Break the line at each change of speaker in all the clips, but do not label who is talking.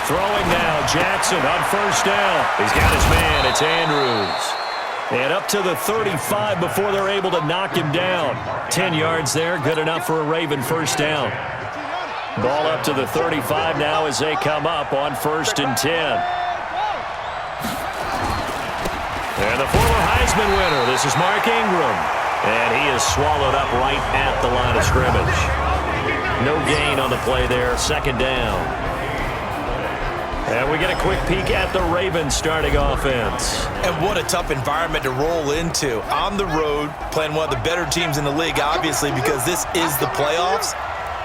Throwing now, Jackson on first down. He's got his man. It's Andrews. And up to the 35 before they're able to knock him down. 10 yards there, good enough for a Raven first down. Ball up to the 35 now as they come up on 1st and 10. And the former Heisman winner, this is Mark Ingram. And he is swallowed up right at the line of scrimmage. No gain on the play there, 2nd down. And we get a quick peek at the Ravens starting offense.
And what a tough environment to roll into. On the road, playing one of the better teams in the league, obviously, because this is the playoffs.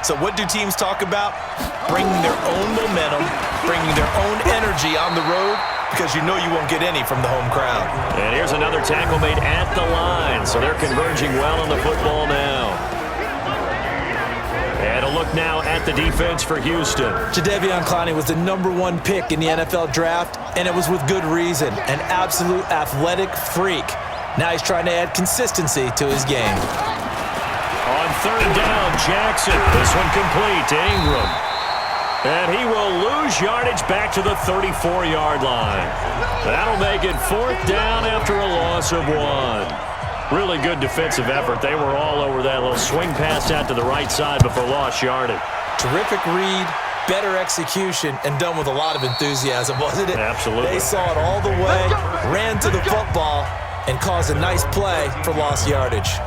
So what do teams talk about? Bringing their own momentum, bringing their own energy on the road, because you know you won't get any from the home crowd.
And here's another tackle made at the line, so they're converging well on the football now. And a look now at the defense for Houston.
Jadeveon Clowney was the #1 pick in the NFL draft, and it was with good reason. An absolute athletic freak. Now he's trying to add consistency to his game.
On 3rd down, Jackson. This one complete to Ingram. And he will lose yardage back to the 34-yard line. That'll make it 4th down after a loss of 1. Really good defensive effort. They were all over that little swing pass out to the right side before lost yardage.
Terrific read, better execution, and done with a lot of enthusiasm, wasn't it?
Absolutely.
They saw it all the way, ran to the football, and caused a nice play for lost yardage.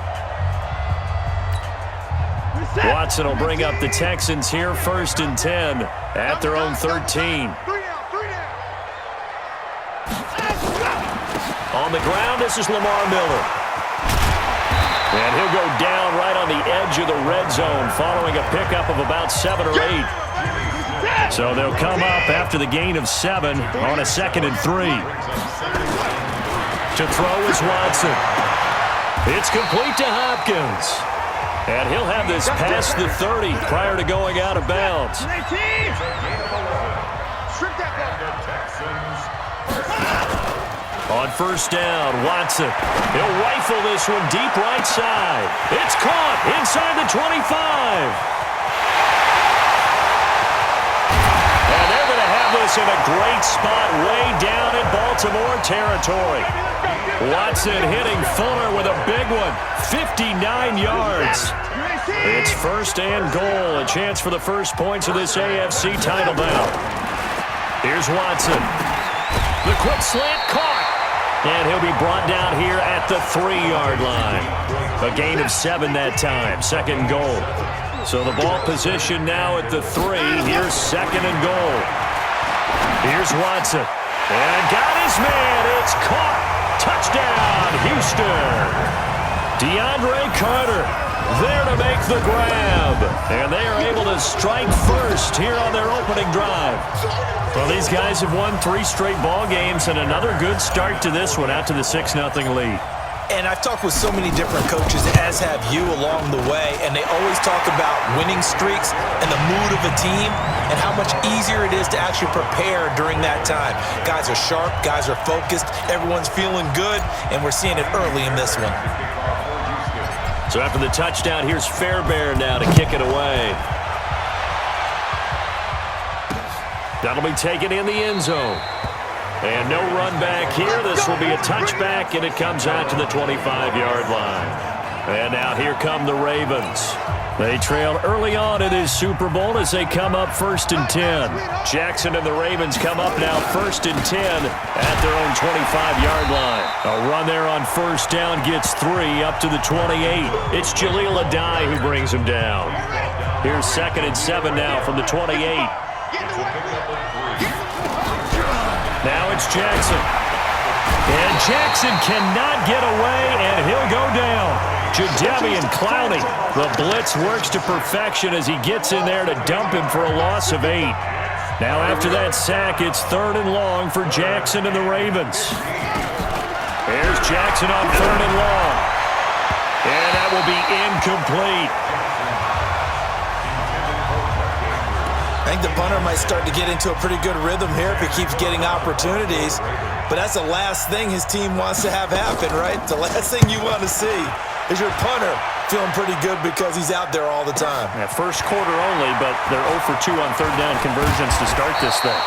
Watson will bring up the Texans here, 1st and 10 at their own 13. On the ground, this is Lamar Miller. And he'll go down right on the edge of the red zone following a pickup of about 7 or 8. So they'll come up after the gain of 7 on a 2nd and 3. To throw is Watson. It's complete to Hopkins. And he'll have this past the 30 prior to going out of bounds. On 1st down, Watson. He'll rifle this one deep right side. It's caught inside the 25. And they're going to have this in a great spot way down in Baltimore territory. Watson hitting Fuller with a big one. 59 yards. It's 1st and goal. A chance for the first points of this AFC title bout. Here's Watson. The quick slant caught. And he'll be brought down here at the 3-yard line. A gain of 7 that time. 2nd and goal. So the ball position now at the 3. Here's 2nd and goal. Here's Watson. And got his man. It's caught. Touchdown, Houston. DeAndre Carter there to make the grab. And they are able to strike first here on their opening drive. Well, these guys have won 3 straight ball games and another good start to this one out to the 6-0 lead.
And I've talked with so many different coaches, as have you, along the way, and they always talk about winning streaks and the mood of a team and how much easier it is to actually prepare during that time. Guys are sharp, guys are focused, everyone's feeling good, and we're seeing it early in this one.
So after the touchdown, here's Fairbairn now to kick it away. That'll be taken in the end zone. And no run back here. This will be a touchback, and it comes out to the 25-yard line. And now here come the Ravens. They trailed early on in this Super Bowl as they come up 1st and 10. Jackson and the Ravens come up now 1st and 10 at their own 25-yard line. A run there on 1st down gets 3 up to the 28. It's Jaleel Adai who brings him down. Here's 2nd and 7 now from the 28. Now it's Jackson. And Jackson cannot get away, and he'll go down. Jadeveon Clowney. The blitz works to perfection as he gets in there to dump him for a loss of 8. Now after that sack, it's 3rd and long for Jackson and the Ravens. Here's Jackson on 3rd and long. And that will be incomplete.
I think the punter might start to get into a pretty good rhythm here if he keeps getting opportunities. But that's the last thing his team wants to have happen, right? The last thing you want to see is your punter feeling pretty good because he's out there all the time.
Yeah, first quarter only, but they're 0 for 2 on 3rd down conversions to start this thing.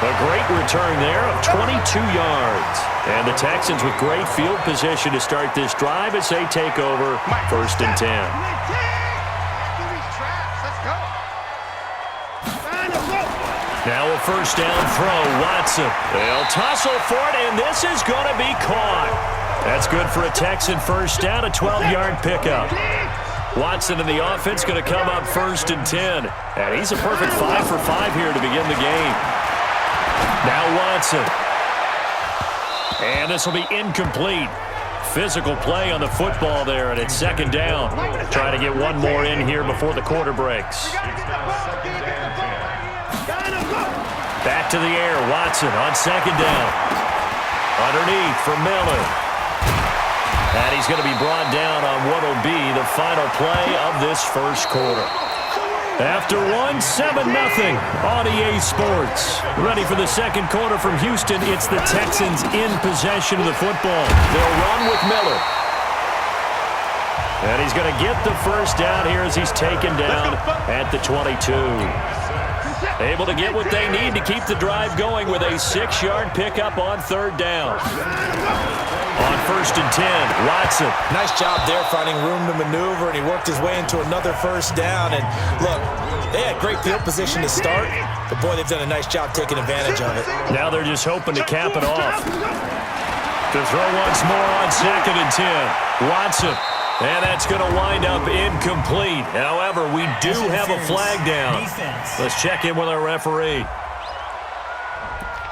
A great return there of 22 yards. And the Texans with great field position to start this drive as they take over 1st and 10. Now a 1st down throw. Watson. They'll tussle for it, and this is going to be caught. That's good for a Texan 1st down, a 12-yard pickup. Watson in the offense going to come up 1st and 10. And he's a perfect 5 for 5 here to begin the game. Now Watson. And this will be incomplete. Physical play on the football there, and it's 2nd down. Trying to get one more in here before the quarter breaks. Back to the air. Watson on 2nd down. Underneath for Miller. And he's going to be brought down on what will be the final play of this 1st quarter. After 7-0 on EA Sports. Ready for the 2nd quarter from Houston. It's the Texans in possession of the football. They'll run with Miller. And he's going to get the 1st down here as he's taken down at the 22. Able to get what they need to keep the drive going with a 6-yard pickup on 3rd down. On 1st and 10, Watson.
Nice job there finding room to maneuver, and he worked his way into another 1st down. And look, they had great field position to start, but boy, they've done a nice job taking advantage of it.
Now they're just hoping to cap it off. To throw once more on 2nd and 10. Watson. And that's going to wind up incomplete. However, we do have a flag down. Let's check in with our referee.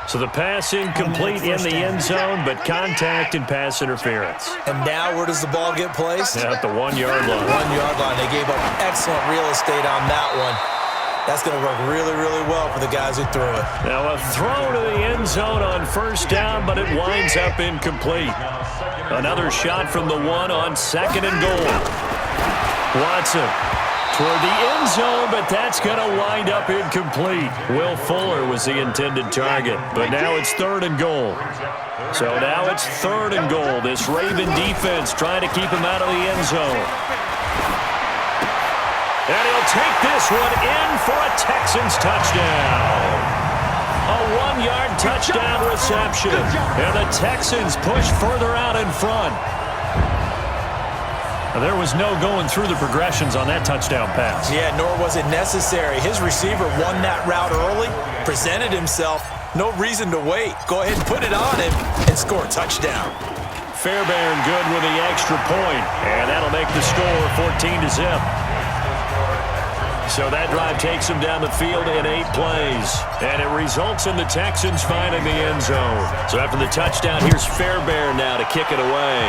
So the pass incomplete in the end zone, but contact and pass interference.
And now where does the ball get placed?
At the 1-yard line.
1-yard line. They gave up excellent real estate on that one. That's going to work really, really well for the guys who threw it. Now
a throw to the end zone on 1st down, but it winds up incomplete. Another shot from the 1 on 2nd and goal. Watson toward the end zone, but that's going to wind up incomplete. Will Fuller was the intended target, but now it's 3rd and goal. So now it's 3rd and goal. This Raven defense trying to keep him out of the end zone. And he'll take this one in for a Texans touchdown. A 1-yard touchdown reception. And the Texans push further out in front. There was no going through the progressions on that touchdown pass.
Yeah, nor was it necessary. His receiver won that route early, presented himself. No reason to wait. Go ahead and put it on him and score a touchdown.
Fairbairn good with the extra point. And that'll make the score 14-0. So that drive takes them down the field in 8 plays. And it results in the Texans finding the end zone. So after the touchdown, here's Fairbairn now to kick it away.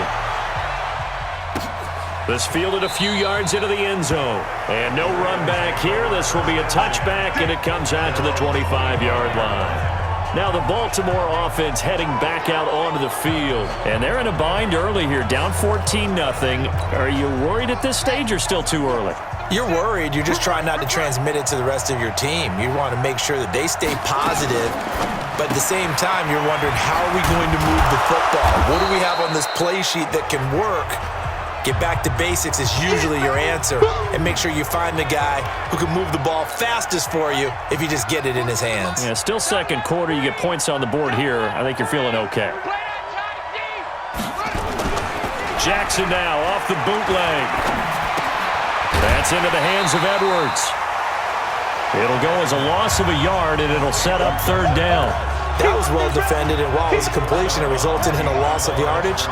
This fielded a few yards into the end zone. And no run back here. This will be a touchback, and it comes out to the 25-yard line. Now the Baltimore offense heading back out onto the field. And they're in a bind early here, down 14-0. Are you worried at this stage or still too early?
You're worried. You're just trying not to transmit it to the rest of your team. You want to make sure that they stay positive, but at the same time, you're wondering, how are we going to move the football? What do we have on this play sheet that can work? Get back to basics is usually your answer, and make sure you find the guy who can move the ball fastest for you if you just get it in his hands.
Yeah, still 2nd quarter. You get points on the board here. I think you're feeling okay. Jackson now off the bootleg. That's into the hands of Edwards. It'll go as a loss of a yard, and it'll set up 3rd down.
That was well defended, and while it was a completion, it resulted in a loss of yardage.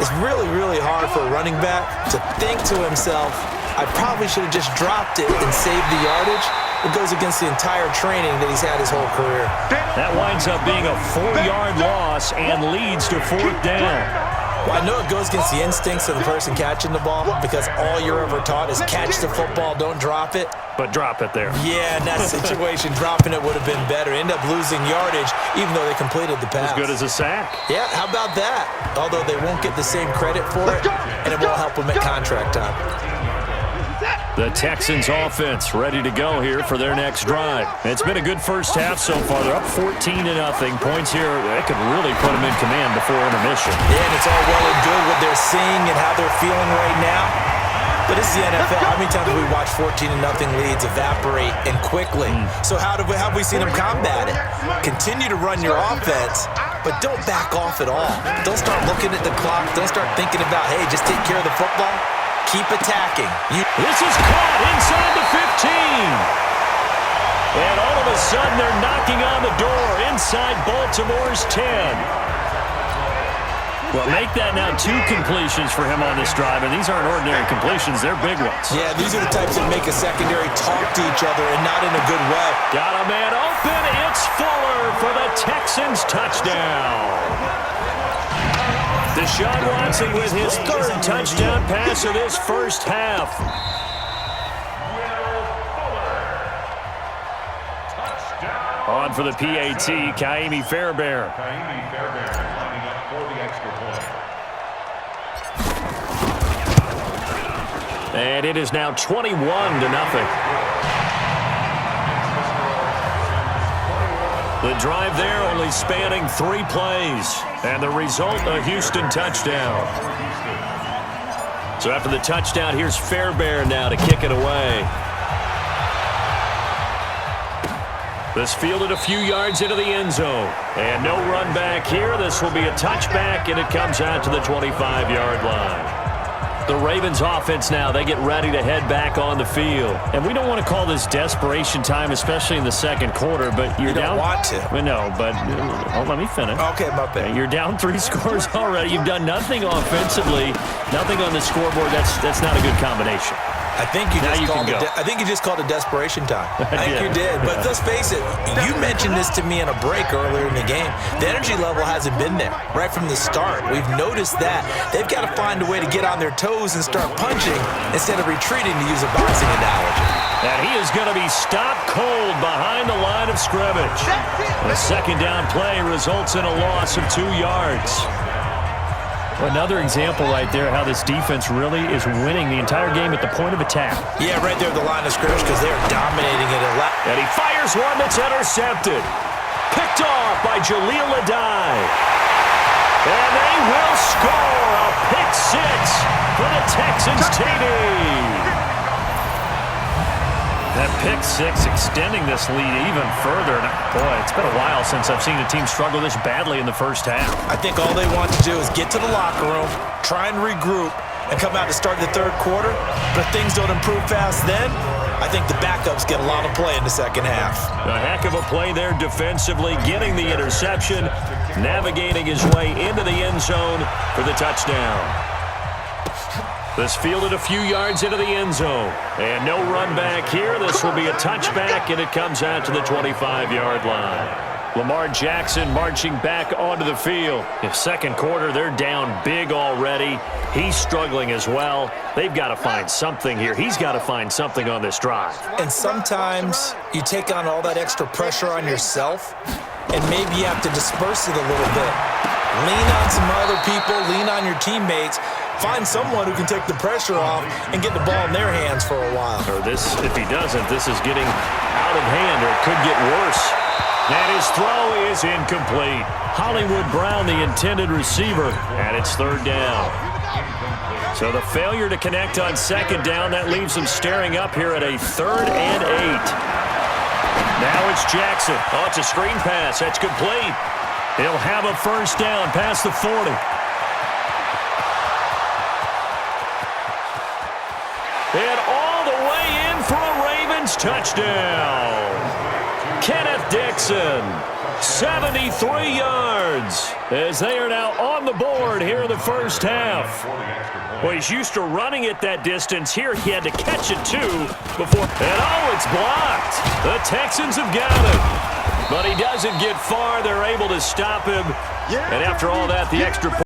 It's really, really hard for a running back to think to himself, I probably should have just dropped it and saved the yardage. It goes against the entire training that he's had his whole career.
That winds up being a 4-yard loss and leads to 4th down.
Well, I know it goes against the instincts of the person catching the ball, because all you're ever taught is catch the football, don't drop it.
But drop it there.
Yeah, in that situation, dropping it would have been better. End up losing yardage, even though they completed the pass.
As good as a sack.
Yeah, how about that? Although they won't get the same credit for it, and it won't help them at contract time.
The Texans offense ready to go here for their next drive. It's been a good first half so far. They're up 14-0. Points here, that could really put them in command before intermission.
Yeah, and it's all well and good what they're seeing and how they're feeling right now. But it's the NFL. How many times have we watched 14-0 leads evaporate and quickly? So how have we seen them combat it? Continue to run your offense, but don't back off at all. Don't start looking at the clock. Don't start thinking about, hey, just take care of the football. Keep attacking.
This is caught inside the 15. And all of a sudden, they're knocking on the door inside Baltimore's 10. Well, make that now 2 completions for him on this drive, and these aren't ordinary completions. They're big ones.
Yeah, these are the types that make a secondary talk to each other and not in a good way.
Got a man open. It's Fuller for the Texans touchdown. Deshaun Watson with his 3rd touchdown pass of this first half. On for the PAT, Kaimi Fairbairn.
Lining up for the extra point.
And it is now 21-0. The drive there only spanning 3 plays. And the result, a Houston touchdown. So after the touchdown, here's Fairbairn now to kick it away. This fielded a few yards into the end zone. And no run back here. This will be a touchback, and it comes out to the 25-yard line. The Ravens offense now, they get ready to head back on the field. And we don't want to call this desperation time, especially in the second quarter, but you're down.
You don't want to.
Well, no, but let me finish.
Okay, my bad.
You're down 3 scores already. You've done nothing offensively, nothing on the scoreboard. That's not a good combination.
I think you just called it desperation time. I think you did. But let's face it, you mentioned this to me in a break earlier in the game. The energy level hasn't been there right from the start. We've noticed that. They've got to find a way to get on their toes and start punching instead of retreating, to use a boxing analogy.
And he is going to be stopped cold behind the line of scrimmage. The second down play results in a loss of 2 yards. Another example right there how this defense really is winning the entire game at the point of attack.
Yeah, right there at the line of scrimmage because they're dominating it.
And he fires one that's intercepted. Picked off by Jaleel Adai. And they will score a pick 6 for the Texans TD. That pick 6 extending this lead even further. And boy, it's been a while since I've seen a team struggle this badly in the first half.
I think all they want to do is get to the locker room, try and regroup, and come out to start the third quarter. But if things don't improve fast then, I think the backups get a lot of play in the second half.
A heck of a play there defensively, getting the interception, navigating his way into the end zone for the touchdown. This fielded a few yards into the end zone. And no run back here. This will be a touchback, and it comes out to the 25-yard line. Lamar Jackson marching back onto the field. In second quarter, they're down big already. He's struggling as well. They've got to find something here. He's got to find something on this drive.
And sometimes you take on all that extra pressure on yourself, and maybe you have to disperse it a little bit. Lean on some other people. Lean on your teammates. Find someone who can take the pressure off and get the ball in their hands for a while.
Or this, if he doesn't, this is getting out of hand, or it could get worse. And his throw is incomplete. Hollywood Brown, the intended receiver, and it's third down. So the failure to connect on second down, that leaves them staring up here at a 3rd and 8. Now it's Jackson. Oh, it's a screen pass. That's complete. He'll have a first down past the 40. And all the way in for a Ravens touchdown. Kenneth Dixon, 73 yards, as they are now on the board here in the first half. Well, he's used to running it that distance. Here he had to catch it, too, before. And, oh, it's blocked. The Texans have got it. But he doesn't get far. They're able to stop him. And after all that, the extra point.